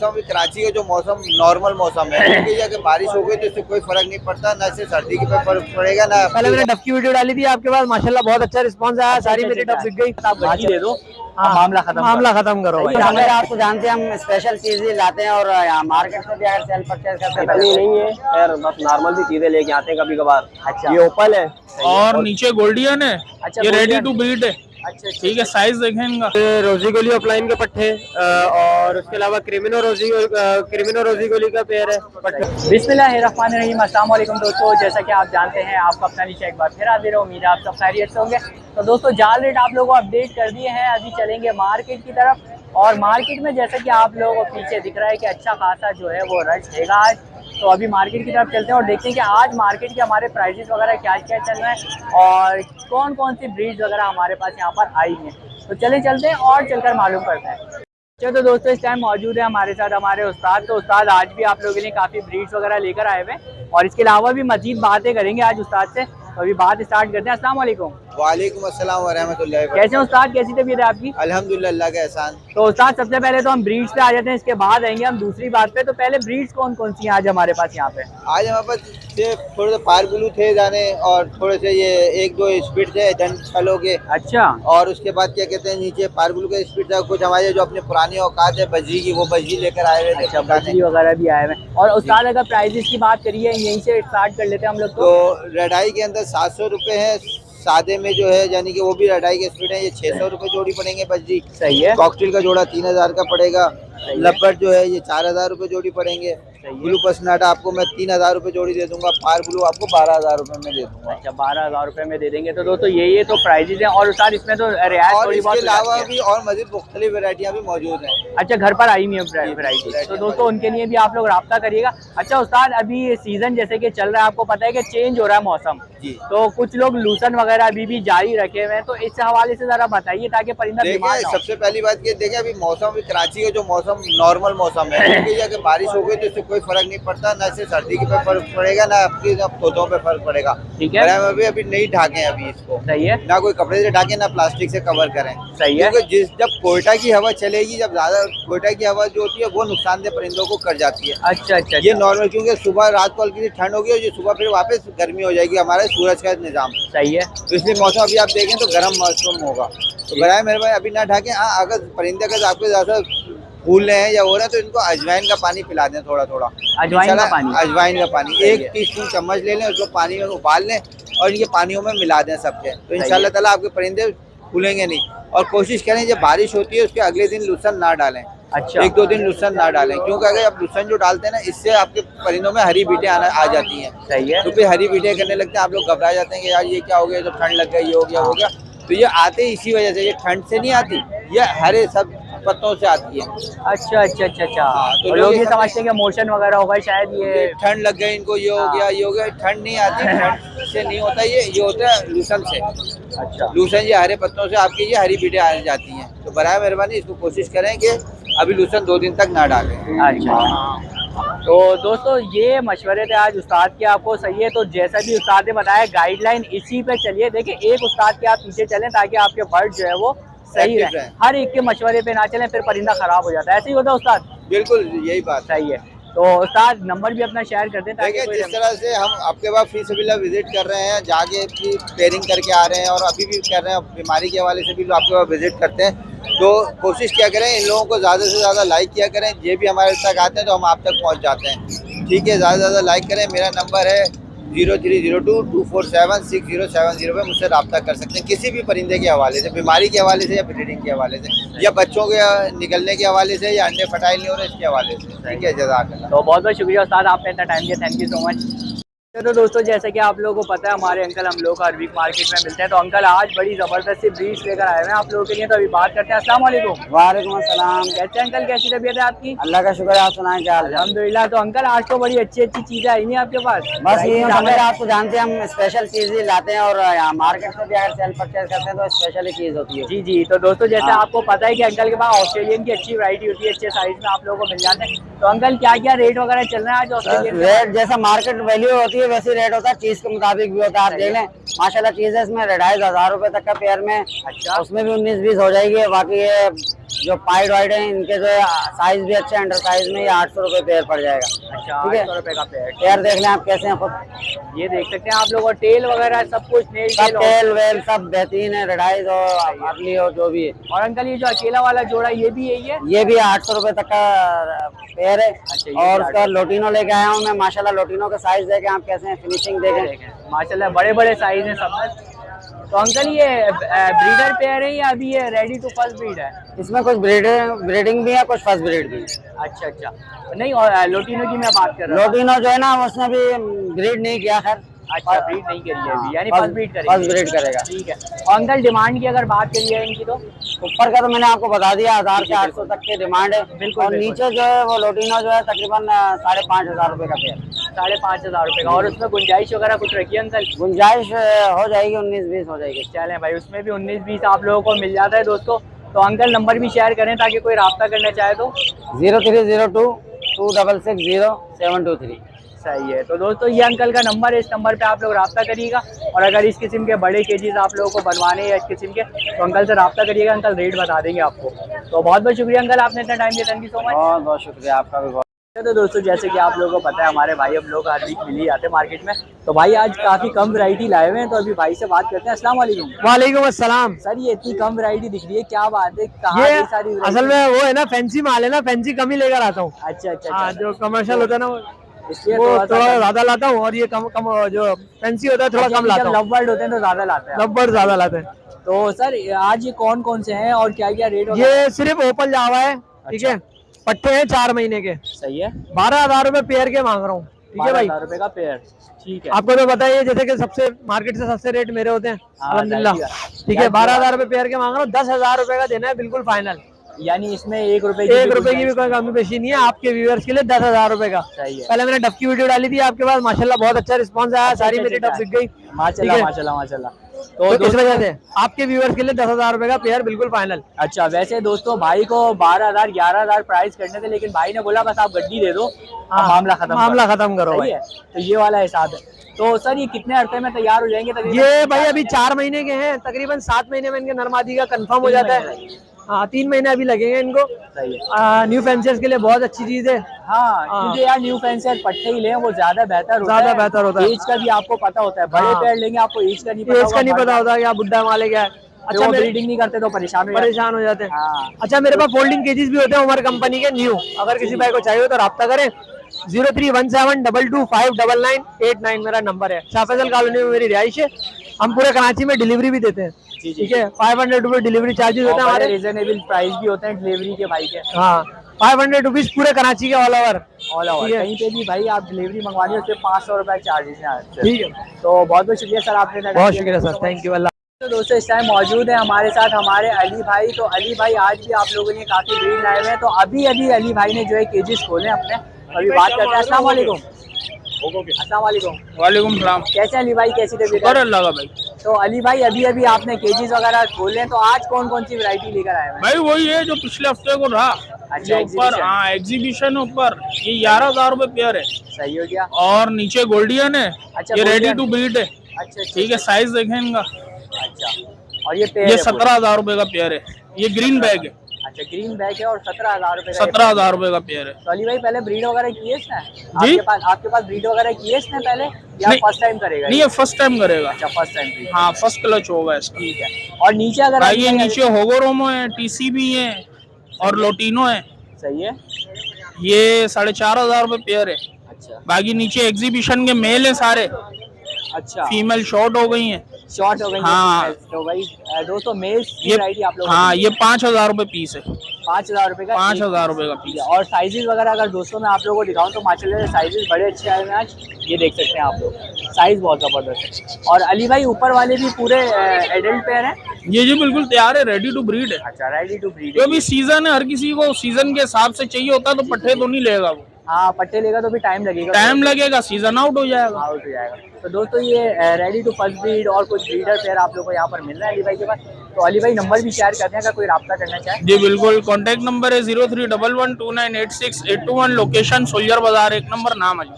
अभी कराची का जो मौसम नॉर्मल मौसम है, क्योंकि अगर बारिश हो गई तो इससे कोई फर्क नहीं पड़ता, ना इससे सर्दी के पे फर्क पड़ेगा ना। पहले मैंने डब की वीडियो डाली थी आपके पास, माशाल्लाह बहुत अच्छा रिस्पांस आया, सारी मेरी डब बिक गई। आप गड्डी दे दो, हाँ, मामला खत्म करो भाई। अगर आपको जानते हैं हम स्पेशल चीज ही लाते हैं और यहाँ मार्केट से भी अगर सेल परचेज करते हैं इतनी नहीं है यार, बस नॉर्मल सी चीजें लेके आते हैं कभी कभार। अच्छा। ये ओपल है और नीचे गोल्डियन है। अच्छा, ये रेडी गोल्डियन। टू ब्रीड है। अच्छा ठीक है, साइज देखें इनका। रोजी गोली ऑफलाइन के पट्टे और उसके अलावा क्रिमिनो रोजी गोली का पेयर है पट्टे। बिस्मिल्लाहिर्रहमानिर्रहीम, अस्सलाम वालेकुम दोस्तों। जैसा कि आप जानते हैं, आपका अपना नीचे एक बार फिर हाजिर है। उम्मीद है आप सब खैरियत से होंगे। तो दोस्तों, जाल रेट आप लोगों को अपडेट कर दिए हैं। अभी चलेंगे मार्केट की तरफ और मार्केट में जैसा कि आप लोगों को पीछे दिख रहा है कि अच्छा खासा जो है वो रश रहेगा आज। तो अभी मार्केट की तरफ चलते हैं और देखते हैं कि आज मार्केट के हमारे प्राइसेस वगैरह क्या क्या चल रहे हैं और कौन कौन सी ब्रीड्स वगैरह हमारे पास यहाँ पर आई हैं। तो चलते हैं और चलकर मालूम करते हैं। तो दोस्तों, इस टाइम मौजूद है हमारे साथ हमारे उस्ताद। तो उस्ताद आज भी आप लोगों के लिए काफ़ी ब्रीड्स वगैरह लेकर आए हुए हैं और इसके अलावा भी मजीद बातें करेंगे आज उस्ताद से। तो अभी बात स्टार्ट करते हैं। अस्सलाम वालेकुम। वालेकुम अस्सलाम व रहमतुल्लाहि व कैसे हैं उस्ताद, कैसी तबीयत है आपकी? अल्हम्दुलिल्लाह, अल्लाह का एहसान। तो उस्ताद, सबसे पहले तो हम ब्रीड्स पे आ जाते हैं, इसके बाद आएंगे हम दूसरी बात पे। तो पहले ब्रीड्स कौन कौन सी हैं आज हमारे पास यहाँ पे? आज हमारे पास ये थोड़े से पार ब्लू थे जाने और थोड़े से ये एक दो स्पीड थे डन छलों के। अच्छा। और उसके बाद क्या कहते हैं, नीचे पार ब्लू के स्पीड था। कुछ हमारे जो अपने पुरानी औकात है बजरी की, वो बजरी लेकर आए हुए थे। अच्छा, बजरी वगैरह भी आए हुए हैं। और उस्ताद, अगर प्राइजेस की बात करिए, यहीं से स्टार्ट कर लेते हैं हम लोग। तो रेडाई के अंदर 700 रुपये है, सादे में जो है यानी कि वो भी रेडाई के स्पीड है, ये 600 रुपये जोड़ी पड़ेंगे बजरी। सही है। कॉकटेल का जोड़ा 3000 का पड़ेगा। लपट जो है ये 4000 रुपये जोड़ी पड़ेंगे। ब्लू पसनाटा आपको मैं 3000 रुपये जोड़ी दे दूंगा। पार ब्लू आपको 12000 रुपये में दे दूंगा। अच्छा, 12000 रुपये में दे देंगे। तो दोस्तों, ये तो प्राइजेस हैं और उस्ताद इसमें तो रियायत और थोड़ी बहुत इसके अलावा भी और मजीद मुख्तलिफ वैरायटियाँ भी मौजूद हैं। अच्छा, घर पर आई हुई है वैरायटी। तो दोस्तों, उनके लिए भी आप लोग राब्ता करिएगा। अच्छा उस्ताद, अभी सीजन जैसे कि चल रहा है, आपको पता है कि चेंज हो रहा है मौसम जी। तो कुछ लोग लूसन वगैरह अभी भी जारी रखे हुए हैं, तो इस हवाले से जरा बताइए ताकि परिंदा बीमार ना हो। सबसे पहली बात ये देखें, अभी मौसम, अभी कराची का जो मौसम नॉर्मल मौसम है, क्योंकि अगर बारिश हो गई तो इससे कोई फर्क नहीं पड़ता, ना इससे सर्दी के पे फर्क पड़ेगा ना आपकी पौधों पे फर्क पड़ेगा। ठीक है। अभी नहीं ढाके अभी इसको। सही है। ना कोई कपड़े से ढाके, ना प्लास्टिक से कवर करें। सही है। क्योंकि जब कोयटा की हवा चलेगी, जब ज्यादा कोयटा की हवा जो होती है वो नुकसानदेह परिंदों को कर जाती है। अच्छा। ये नॉर्मल, क्योंकि सुबह रात को हल्की सी ठंड होगी और ये सुबह फिर वापस गर्मी हो जाएगी, हमारे सूरज का निजाम। सही है। तो इसलिए मौसम अभी आप देखें तो गर्म मौसम होगा। तो बराए मेहरबानी अभी ना ढाकें। हाँ, अगर परिंदे अगर आपके ज्यादा फूल रहे हैं या हो रहे हैं तो इनको अजवाइन का पानी पिला दें, थोड़ा थोड़ा अजवाइन का पानी 1 टीस्पून चम्मच ले लें, उसको पानी में उबाल लें और इनके पानियों में मिला दें सबके। तो इंशाल्लाह ताला आपके परिंदे फूलेंगे नहीं। और कोशिश करें जब बारिश होती है उसके अगले दिन लूसन ना डालें। अच्छा। 1-2 दिन लूसन ना डालें, क्योंकि अगर आप लूसन जो डालते हैं ना, इससे आपके परिंदों में हरी बीटें आ जाती हैं। सही है। तो फिर हरी बीटें करने लगते हैं, आप लोग घबरा जाते हैं कि यार ये क्या हो गया, तो ठंड लग गई, हो गया। तो ये आते ही इसी वजह से, ये ठंड से नहीं आती, ये हरे सब पत्तों से आती है। अच्छा। तो लोग ये समझते हैं कि मोशन वगैरह होगा, शायद ये ठंड लग गई इनको, ये हो गया। ठंड नहीं आती, ठंड से नहीं होता, ये होता है लूसन से। अच्छा, लूसन ये हरे पत्तों से आपकी ये हरी बीटें आ जाती हैं। तो बराए मेहरबानी इसको कोशिश करें कि अभी लूसन 2 दिन तक ना डालें। अच्छा। तो दोस्तों, ये मशवरे थे आज उस्ताद के, आपको सही है। तो जैसा भी उस्ताद ने बताया, गाइडलाइन इसी पे चलिए। देखिए, एक उस्ताद के आप पीछे चलें ताकि आपके बर्ड जो है वो सही रहे। हर एक के मशवरे पे ना चलें, फिर परिंदा खराब हो जाता है। ऐसे ही होता है उस्ताद? बिल्कुल यही बात सही है। तो उस्ताद, नंबर भी अपना शेयर कर दें ताकि जिस तरह से हम आपके पास फी सबिल्लाह विजिट कर रहे हैं, जाके भी पेयरिंग करके आ रहे हैं और अभी भी कर रहे हैं, बीमारी के हवाले से भी आपके पास विजिट करते हैं। तो कोशिश क्या करें, इन लोगों को ज़्यादा से ज़्यादा लाइक किया करें। ये भी हमारे तक आते हैं तो हम आप तक पहुँच जाते हैं। ठीक है, ज़्यादा से ज़्यादा लाइक करें। मेरा नंबर है 0302247670 पे मुझसे रब्ता कर सकते हैं किसी भी परिंदे के हवाले से, बीमारी के हवाले से या ब्रीडिंग के हवाले से, या बच्चों के निकलने के हवाले से, या अंडे फर्टाइल नहीं हो रहे इसके हवाले से। ठीक है, जज़ाकल्लाह। तो बहुत शुक्रिया उस्ताद, आपने इतना टाइम दिया, थैंक यू सो मच। तो दोस्तों, जैसे कि आप लोगों को पता है, हमारे अंकल हम लोग हर वीक मार्केट में मिलते हैं। तो अंकल आज बड़ी ज़बरदस्त सी ब्रीड्स लेकर आए हैं आप लोगों के लिए। तो अभी बात करते हैं। अस्सलाम वालेकुम। वालेकुम अस्सलाम। कैसे अंकल, कैसी तबीयत है आपकी? अल्लाह का शुक्र है, आप सुनाएं क्या हाल है? अल्हम्दुलिल्लाह। तो अंकल, आज तो बड़ी अच्छी चीज़ें आई हैं आपके पास। बस ये अगर आपको जानते हैं, हम स्पेशल चीज ही लाते हैं और यहाँ मार्केट से भी अगर सेल परचेज करते हैं तो स्पेशल ही चीज होती है। जी। तो दोस्तों, जैसे आपको पता है कि अंकल के पास ऑस्ट्रेलियन की अच्छी वैरायटी होती है, अच्छे साइज में आप लोगों को मिल जाते हैं। तो अंकल, क्या क्या रेट वगैरह चल रहा है आज ऑस्ट्रेलियन? रेट जैसा मार्केट वैल्यू होती होती है वैसे रेट होता है, चीज के मुताबिक भी होता है। आप देख लें माशाल्लाह चीज है इसमें 2500 रुपए तक का पेयर में। अच्छा। उसमें भी 19-20 हो जाएगी। बाकी ये जो पाइड वाइड है इनके जो साइज भी अच्छे, अंडर साइज में ये 800 रुपए पेयर पड़ जाएगा। अच्छा, ठीक है, 800 रुपए का पेयर। पेयर देख लें आप कैसे हैं खुद। ये देख सकते हैं आप लोग, और टेल वगैरह सब कुछ, नेल सब टेल वेल सब बेहतरीन है, रेडाइज और अगली और जो भी है। और अंकल ये जो अकेला वाला जोड़ा ये भी यही है? ये भी 800 रुपए तक का पेयर है। अच्छा, ये और भी उसका लोटिनो लेके आया हूँ मैं, माशाल्लाह लोटिनो का साइज देखें आप कैसे हैं, फिनिशिंग देखें माशाल्लाह बड़े बड़े साइज हैं सब में। तो अंकल ये ब्रीडर पेयर है या अभी ये रेडी टू फर्स्ट ब्रीड है? इसमें कुछ ब्रीडिंग भी है, कुछ फर्स्ट ब्रीड भी है। अच्छा अच्छा, नहीं और लोटिनो की मैं बात कर रहा हूँ। लोटिनो जो है ना उसने भी ब्रीड नहीं किया खैर। अच्छा, ब्रीड नहीं करी है अभी, यानी फर्स्ट ब्रीड करेगा। फर्स्ट ब्रीड करेगा। ठीक है। और अंकल डिमांड की अगर बात करिए इनकी, तो ऊपर का तो मैंने आपको बता दिया 1000 से 800 तक की डिमांड है। बिल्कुल, और बिल्कुल। नीचे जो है वो लोटिनो जो है तकरीबन 5500 रुपए का पेयर। 5500 रुपए का। और उसमें गुंजाइश वगैरह कुछ रखी है अंकल? गुंजाइश हो जाएगी, 19-20 हो जाएगी। चलें भाई, उसमें भी 19-20 आप लोगों को मिल जाता है दोस्तों। तो अंकल नंबर भी शेयर करें ताकि कोई रब्ता करना चाहे तो। 0302-260723। सही है। तो दोस्तों ये अंकल का नंबर है, इस नंबर पे आप लोग रब्ता करिएगा। और अगर इस किस्म के बड़े केजीज आप लोगों को बनवाने हैं इस किस्म के, तो अंकल से रब्ता करिएगा, अंकल रेट बता देंगे आपको। तो बहुत बहुत शुक्रिया अंकल, आपने इतना टाइम दिया। Thank you so much. बहुत बहुत शुक्रिया आपका भी। तो दोस्तों जैसे कि आप लोगों को पता है हमारे भाई हम लोग हर वीक मिल ही जाते हैं मार्केट में। तो भाई आज काफी कम वैरायटी लाए हुए हैं, तो अभी भाई से बात करते हैं। अस्सलाम वालेकुम। वालेकुम अस्सलाम। सर ये इतनी कम वैरायटी दिख रही है, क्या बात है? कहाँ ये ये सारी variety? असल में वो है ना, फैंसी माल है ना, फैंसी कम ही लेकर आता हूँ। अच्छा अच्छा हाँ, अच्छा। जो कमर्शियल होता है ना वो इसलिए थोड़ा सा ज्यादा लाता हूँ, और ये कम जो फैंसी होता है थोड़ा कम लाता हूँ। लव बर्ड होते हैं तो ज्यादा लाते हैं। रबर ज्यादा लाते हैं। तो सर आज ये कौन कौन से हैं और क्या क्या रेट? ये सिर्फ ओपन जावा है, ठीक है। पट्टे हैं 4 महीने के, सही है। 12,000 रुपए पेयर के मांग रहा हूँ, ठीक है भाई। 12,000 रुपए का पेयर, ठीक है। आपको तो बताइए जैसे कि सबसे मार्केट से सस्ते रेट मेरे होते हैं अल्हम्दुलिल्लाह, ठीक है। 12,000 रुपए पेयर के मांग रहा हूँ, 10,000 रुपए का देना है बिल्कुल फाइनल। यानी इसमें 1 रुपए की भी कोई कमी पेशी नहीं है। आपके व्यूअर्स के लिए 10,000 रुपए का। सही है। पहले मैंने डब की वीडियो डाली थी आपके पास, माशाल्लाह बहुत अच्छा रिस्पांस आया, सारी मेरी डब बिक गई माशाल्लाह माशाल्लाह माशाल्लाह। तो इस वजह से आपके व्यूअर्स के लिए 10,000 रुपए का पेयर बिल्कुल फाइनल। अच्छा, वैसे दोस्तों भाई को 12,000 11,000 प्राइस करने थे, लेकिन भाई ने बोला बस आप गड्डी दे दो, मामला खत्म करो भाई। तो ये वाला हिसाब है। तो सर ये कितने अरसे में तैयार हो जाएंगे तकरीबन? ये भाई अभी 4 महीने के हैं, तकरीबन 7 महीने में इनके नरमादी का कंफर्म हो जाता है। हाँ, 3 महीने अभी लगेंगे इनको। सही है। न्यू फैंसियर्स के लिए बहुत अच्छी चीज है। हाँ, क्योंकि यार न्यू फैंसियर पट्टे ही लें, वो ज्यादा बेहतर होता है। एज का भी आपको पता होता है, बड़े पेड़ लेंगे आपको एज का नहीं पता होता क्या बुड्ढा माले क्या है। अच्छा, ब्रीडिंग नहीं करते तो परेशान हो जाते हैं। हाँ। अच्छा, मेरे पास फोल्डिंग केजेस भी होते हैं उमर कंपनी के न्यू, अगर किसी भाई को चाहिए तो राब्ता करें। 0317225998 मेरा नंबर है। शाह फैसल कॉलोनी में मेरी रिहाइश है। हम पूरे कराची में डिलीवरी भी देते हैं, ठीक है। 500 रुपए डिलीवरी चार्जेस होते हैं हमारे, रीजनेबल प्राइस भी होते हैं डिलीवरी के भाई के। हाँ, 500 रुपीज पूरे कराची के ऑल ओवर। कहीं पे भी भाई आप डिलीवरी मंगवानी हो सिर्फ 500 रुपए चार्जेस हैं, ठीक है। तो बहुत बहुत शुक्रिया सर, आपने बहुत शुक्रिया सर, थैंक यू। अल्लाह। तो दोस्तों इस टाइम मौजूद है हमारे साथ हमारे अली भाई। तो अली भाई आज भी आप लोगों ने काफी ब्रीड लाए हुए हैं, तो अभी अली भाई ने जो है केजेस खोले अपने, अभी बात करते हैं। अस्सलाम वालेकुम। अस्सलाम वालेकुम। वालेकुम सलाम। कैसे अली भाई, कैसी तबीयत? अल्लाह का भाई। तो अली भाई अभी आपने केजीज वगैरह खोले हैं, तो आज कौन कौन सी वैरायटी लेकर आए हैं? भाई वही है जो पिछले हफ्ते को रहा। अच्छा, ऊपर हाँ एग्जीबिशन ऊपर ये 11,000 रुपए पेयर है। सही हो गया। और नीचे गोल्डियन है। अच्छा, ये रेडी टू ब्रीड है। अच्छा ठीक है, साइज देखें इनका। अच्छा, और ये 17,000 रुपए का पेयर है। ये ग्रीन बैग है। अच्छा, ग्रीन बैग है और 17,000 रुपए का। 17,000 रुपए का पेयर है। तो अली भाई पहले ब्रीड वगैरह की है इसने? जी? आपके पास ब्रीड वगैरह की है इसने पहले, या फर्स्ट टाइम करेगा? नहीं, ये फर्स्ट टाइम करेगा। अच्छा, फर्स्ट टाइम। हाँ, फर्स्ट क्लच होगा इसका। ठीक है। और नीचे अगर भाई ये नीचे होगोरोमो है, टीसीबी है और लोटिनो है। सही है। ये 4,500 रुपए पेयर है। अच्छा बाकी नीचे एग्जीबिशन के मेल है सारे, अच्छा, फीमेल शॉर्ट हो गई हैं। शॉर्ट हो गई हाँ। है। तो भाई दोस्तों मेल्स की ये वैरायटी आप लोग हाँ ये 5,000 रुपए पीस है। 5,000 रुपए का 5,000 रुपए का पीस। और साइजेस वगैरह अगर दोस्तों मैं आप लोगों को दिखाऊं तो माशाल्लाह साइजेस बड़े अच्छे आए हैं आज, ये देख सकते हैं आप लोग, साइज बहुत जबरदस्त है। और अली भाई ऊपर वाले भी पूरे एडल्ट पेयर हैं? ये जी बिल्कुल तैयार है, रेडी टू ब्रीड है। अच्छा, रेडी टू ब्रीड। जो भी सीजन है, हर किसी को सीजन के हिसाब से चाहिए होता है, तो पट्टे तो नहीं लेगा वो। हाँ, पट्टे लेगा तो भी टाइम लगेगा, सीजन आउट हो जाएगा। तो दोस्तों ये रेडी टू फर्स्ट ब्रीड और कुछ ब्रीडर पेयर आप लोगों को यहाँ पर मिल रहा है अली भाई के पास। तो अली भाई नंबर भी शेयर करते हैं अगर कोई राब्ता करना चाहे। जी बिल्कुल, कॉन्टैक्ट नंबर है 0311298681, लोकेशन सोल्जर बाजार 1 नंबर, नाम अली।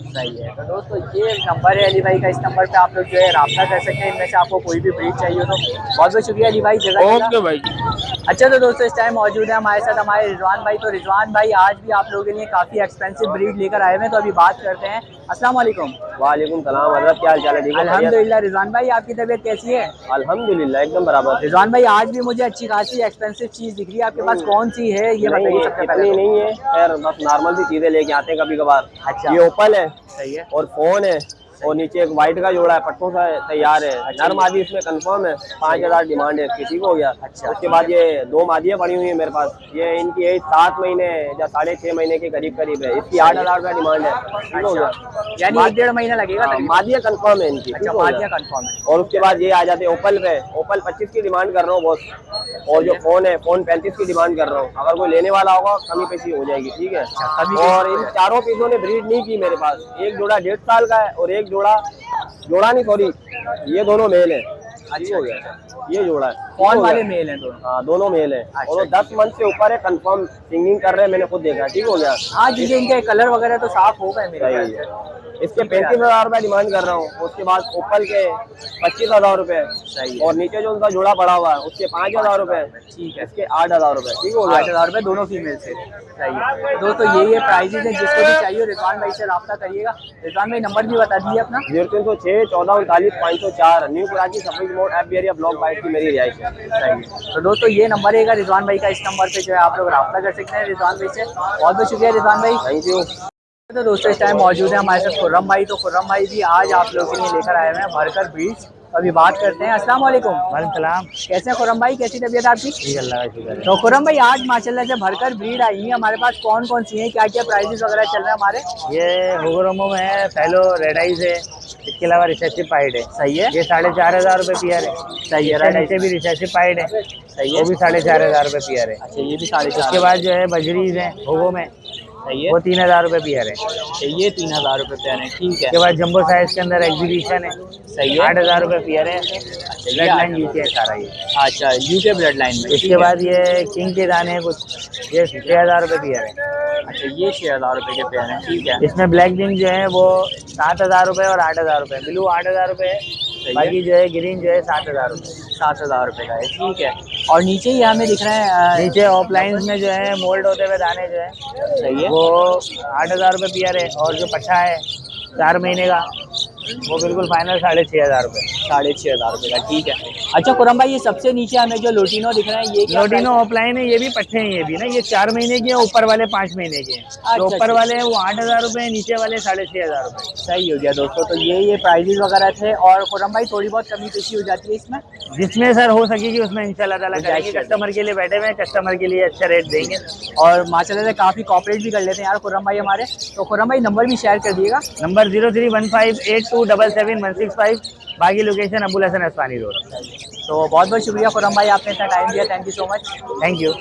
सही है। तो दोस्तों ये नंबर है अली भाई का, इस नंबर पे आप लोग जो है रब्ता कर सकते हैं। इनमें से आपको कोई भी ब्रीड चाहिए तो बहुत बहुत शुक्रिया अली भाई, जज़ाकल्लाह। ओके भाई। अच्छा तो दोस्तों इस टाइम मौजूद है हमारे साथ हमारे रिजवान भाई। तो रिजवान भाई आज भी आप लोगों के लिए काफ़ी एक्सपेंसिव ब्रीड लेकर आए हुए हैं, तो अभी बात करते हैं। अस्सलाम वालेकुम। वालेकुम सलाम हज़रत, क्या हाल चाल है? ठीक है, अल्हम्दुलिल्लाह। रिजवान भाई आपकी तबीयत कैसी है? अल्हम्दुलिल्लाह एकदम बराबर। रिजवान भाई आज भी मुझे अच्छी खासी एक्सपेंसिव चीज़ दिख रही है आपके पास, कौन सी है ये बताइए सबसे इतनी पहले। नहीं है खैर, बस नॉर्मल सी चीजें लेके आते हैं कभी कभार। अच्छा। ये ओपल है, सही है। और फोन है, और नीचे एक वाइट का जोड़ा है, पट्टों से तैयार है। नर मादी इसमें कंफर्म है, 5000 डिमांड है इसकी, ठीक हो गया। अच्छा। उसके बाद ये 2 मादियाँ पड़ी हुई है मेरे पास, ये इनकी एज 7 महीने या 6.5 महीने के करीब करीब है। इसकी 8000 रुपया डिमांड है, ठीक हो गया। यानी 1-1.5 महीना लगेगा तकरीबन। मादियाँ कंफर्म है इनकी, अच्छा, ठीक हो गया। मादियाँ कंफर्म है। और उसके बाद ये आ जाते हैं ओपल पे। ओपल 25 की डिमांड कर रहा हूँ बॉस, और जो फोन है फोन 35 की डिमांड कर रहा हूँ। अगर कोई लेने वाला होगा कमी पेशी हो जाएगी, ठीक है। और इन चारों पीसों ने ब्रीड नहीं की मेरे पास। एक जोड़ा 1.5 साल का है, और एक जोड़ा नहीं सॉरी, ये दोनों मेल है। अच्छा हो गया, ये जोड़ा है। कौन वाले मेल हैं दोनों? हाँ दोनों मेल है, और वो 10 मंथ से ऊपर है, कंफर्म सिंगिंग कर रहे हैं, मैंने खुद देखा, ठीक हो गया। हाँ जी, इनके कलर वगैरह तो साफ हो गए मेरे ख्याल सही से। है। इसके 35,000 रुपये डिमांड कर रहा हूँ। उसके बाद ओपल के 25,000 रुपये। सही और नीचे जो उनका जोड़ा पड़ा हुआ है उसके 5,000 रुपये। ठीक है। इसके 8,000 रुपये, ठीक हो गया। 8,000 रुपये दोनों फीमेल से। सही है। तो दोस्तों ये प्राइजेज है, जिसको भी चाहिए रिजवान भाई से रब्ता करिएगा। रिजवान भाई नंबर भी बता दीजिए अपना। 0306 14 39 504, न्यू कराची सफेद मोड़ एफ एरिया ब्लॉक 22 की मेरी रिहाइश है। सही है। तो दोस्तों ये नंबर रहेगा रिजवान भाई का, इस नंबर पे जो है आप लोग रब्ता कर सकते हैं रिजवान भाई से। बहुत बहुत शुक्रिया रिजवान भाई, थैंक यू। तो दोस्तों इस टाइम मौजूद है हमारे साथ खुर्रम भाई। तो खुर्रम भाई भी आज आप लोगों के लिए लेकर आए हुए हैं भरकर ब्रीड्स। अभी बात करते हैं। अस्सलाम वालेकुम। वालेकुम सलाम। कैसे हैं खुर्रम भाई, कैसी तबीयत आपकी? जी अल्लाह का शुक्र है। तो खुर्रम भाई आज माशाल्लाह से भरकर ब्रीड आई है हमारे पास, कौन कौन सी हैं, क्या क्या प्राइजेस वगैरह चल रहे हैं हमारे? ये हुगुरोमो में है, फेलो रेड आइज है, इसके अलावा रिसेसिव पाइड है। सही है। ये 4,500 रुपये पीयर है। सही है। नीचे भी रिसेसिव पाइड है, सही है। वो भी 4,500 रुपये पीयर है। अच्छा ये भी 4,500। उसके बाद जो है बजरीज है हुगो में, सही है। वो 3,000 रुपये पीयर है। ये 3,000 रुपये पे है, ठीक है। उसके बाद जंबो साइज के अंदर एग्जीबिशन है, सही है। 8,000 रुपये पीयर है। अच्छा ब्लड लाइन यूके है सारा ये। अच्छा यूके ब्लड लाइन में। इसके बाद ये किंग के दाने हैं कुछ, ये 6,000 रुपये पीयर है। अच्छा ये 6,000 रुपये के पेयर हैं, ठीक है। इसमें ब्लैक जिंक जो है वो 7,000 रुपये और 8,000 रुपये, ब्लू 8,000 रुपये है, बाकी जो है ग्रीन जो है 7,000 रुपये। 7,000 रुपये का है, ठीक है। और नीचे ही हमें दिख रहे हैं नीचे ऑफलाइन में जो है मोल्ड होते हुए दाने जो है सही है। वो 8,000 रुपये पीयर है। और जो पट्ठा है 4 महीने का वो बिल्कुल फाइनल 6,500 रुपये। 6,500 रुपये का, ठीक है। अच्छा खुर्रम भाई ये सबसे नीचे हमें जो लोटिनो दिख रहे हैं ये क्या लोटिनो ऑफलाइन है, ये भी पट्ठे हैं। ये भी ना, ये 4 महीने के हैं, ऊपर वाले 5 महीने के हैं। जो ऊपर वाले हैं वो 8,000 रुपये हैं, नीचे वाले 6,500 रुपये। सही हो गया दोस्तों। तो ये प्राइजेस वगैरह थे। और खुर्रम भाई थोड़ी बहुत कमी पेशी हो जाती है इसमें? जिसमें सर हो सकेगी उसमें इंशाल्लाह ताला करेंगे। कस्टमर के लिए बैठे हुए हैं, कस्टमर के लिए अच्छा रेट देंगे। और माशाल्लाह से काफ़ी कॉपरेट भी कर लेते हैं यार खुर्रम भाई हमारे। तो खुर्रम भाई नंबर भी शेयर कर दिएगा। नंबर 031582777165, बाकी लोकेशन अबुल हसन अस्वानी रोड। तो बहुत बहुत शुक्रिया खुर्रम भाई, आपने इतना टाइम दिया, thank you so much. Thank you.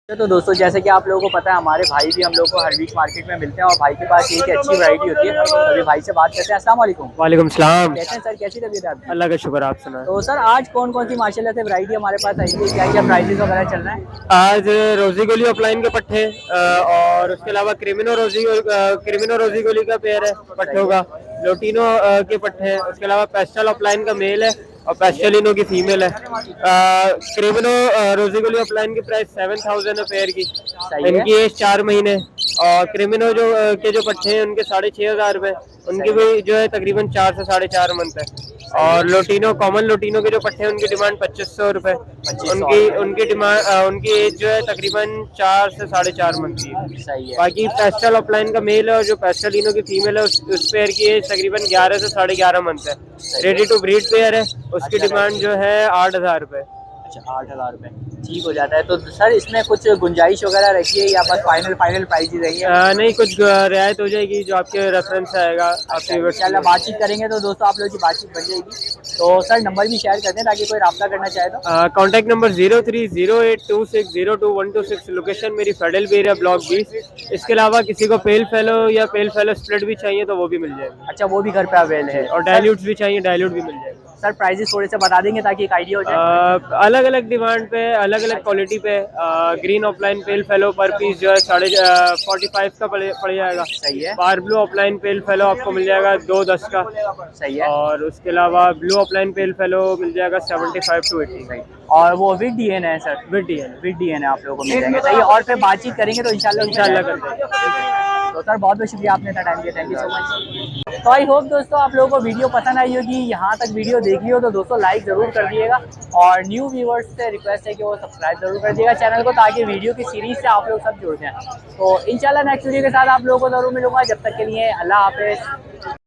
तो दोस्तों जैसे कि आप लोगों को पता है हमारे भाई भी हम लोग को हर वीक मार्केट में मिलते हैं, और भाई के पास एक अच्छी वैरायटी होती है। तो अभी भाई से बात करते हैं। अस्सलाम वालेकुम। वालेकुम सलाम। कैसे हैं सर, कैसी तबीयत है आपकी? अल्लाह का शुक्र, आप सुना। तो सर आज कौन कौन सी माशाल्लाह से वैरायटी हमारे पास आई है, क्या क्या प्राइजेस वगैरह चल रहे हैं? आज रोजी गोली ऑफलाइन के पट्टे, और उसके अलावा क्रिमिनो रोजी गोली का पेयर है पट्टों का, लोटिनो के पट्टे हैं। उसके अलावा पेस्टल ऑफलाइन का मेल है और पेस्टलिनो की फीमेल है। क्रिमिनो रोजी गोली ऑफलाइन की प्राइस 7,000 है पेयर की। इनकी एज 4 महीने। और क्रिमिनो जो के जो पट्टे हैं उनके 6,500 रुपये, उनकी भी जो है तकरीबन 4 से 4.5 मंथ है। और लोटिनो कॉमन लोटिनो के जो पट्टे हैं उनकी डिमांड 2,500 रुपये। उनकी डिमांड उनकी एज जो है तकरीबन 4 से 4.5 मंथ की है। सही है। बाकी पेस्टल ऑफलाइन का मेल है, और जो पेस्टलिनो की फीमेल है उस पेयर की एज तकरीबन 11 से 11.5 मंथ है। रेडी टू ब्रीड पेयर है, उसकी डिमांड जो है 8,000 रुपये। अच्छा 8,000 रुपये, ठीक हो जाता है। तो सर इसमें कुछ गुंजाइश वगैरह रखी है या बस फाइनल प्राइस रहेंगे? नहीं, कुछ रियायत हो जाएगी जो आपके रेफरेंस से आएगा। आपकी इंशाल्लाह बातचीत करेंगे तो दोस्तों आप लोगों की बातचीत बन जाएगी। तो सर नंबर भी शेयर कर दें ताकि कोई रब्ता करना चाहे तो। कॉन्टैक्ट नंबर 0308260226, लोकेशन मेरी फेडरल एरिया ब्लॉक 20। इसके अलावा किसी को पेल फेलो या पेल फेलो स्प्लिट भी चाहिए तो वो भी मिल जाएगी। अच्छा वो भी घर पे अवेलेबल है। और डायल्यूट्स भी चाहिए, डायल्यूट भी मिल जाएगा। सर प्राइजेस थोड़े से बता देंगे ताकि एक आइडिया हो जाए। अलग अलग डिमांड पे, अलग अलग क्वालिटी पे। ग्रीन ऑफलाइन पेल फेलो पर पीस जो है 45 का पड़ जाएगा। सही है। पार ब्लू ऑफलाइन पेल फेलो आपको मिल जाएगा 210 का। सही है। और उसके अलावा ब्लू ऑफलाइन पेल फेलो मिल जाएगा 75 to 80। और वो विद डीएन है सर? विद डीएन है आप लोगों को मिल जाएंगे। सही है। और फिर बातचीत करेंगे तो इंशाल्लाह कर देंगे। तो सर बहुत बहुत शुक्रिया आपने इतना टाइम दिया, थैंक यू सो मच। तो आई होप दोस्तों आप लोगों को वीडियो पसंद आई होगी। यहाँ तक वीडियो देख ली हो तो दोस्तों लाइक ज़रूर कर दिएगा और न्यू व्यूवर्स से रिक्वेस्ट है कि वो सब्सक्राइब जरूर कर दिएगा चैनल को, ताकि वीडियो की सीरीज से आप लोग सब जुड़ जाएं। तो इंशाल्लाह नेक्स्ट वीडियो के साथ आप लोगों को ज़रूर मिलूंगा। जब तक के लिए अल्लाह हाफिज़।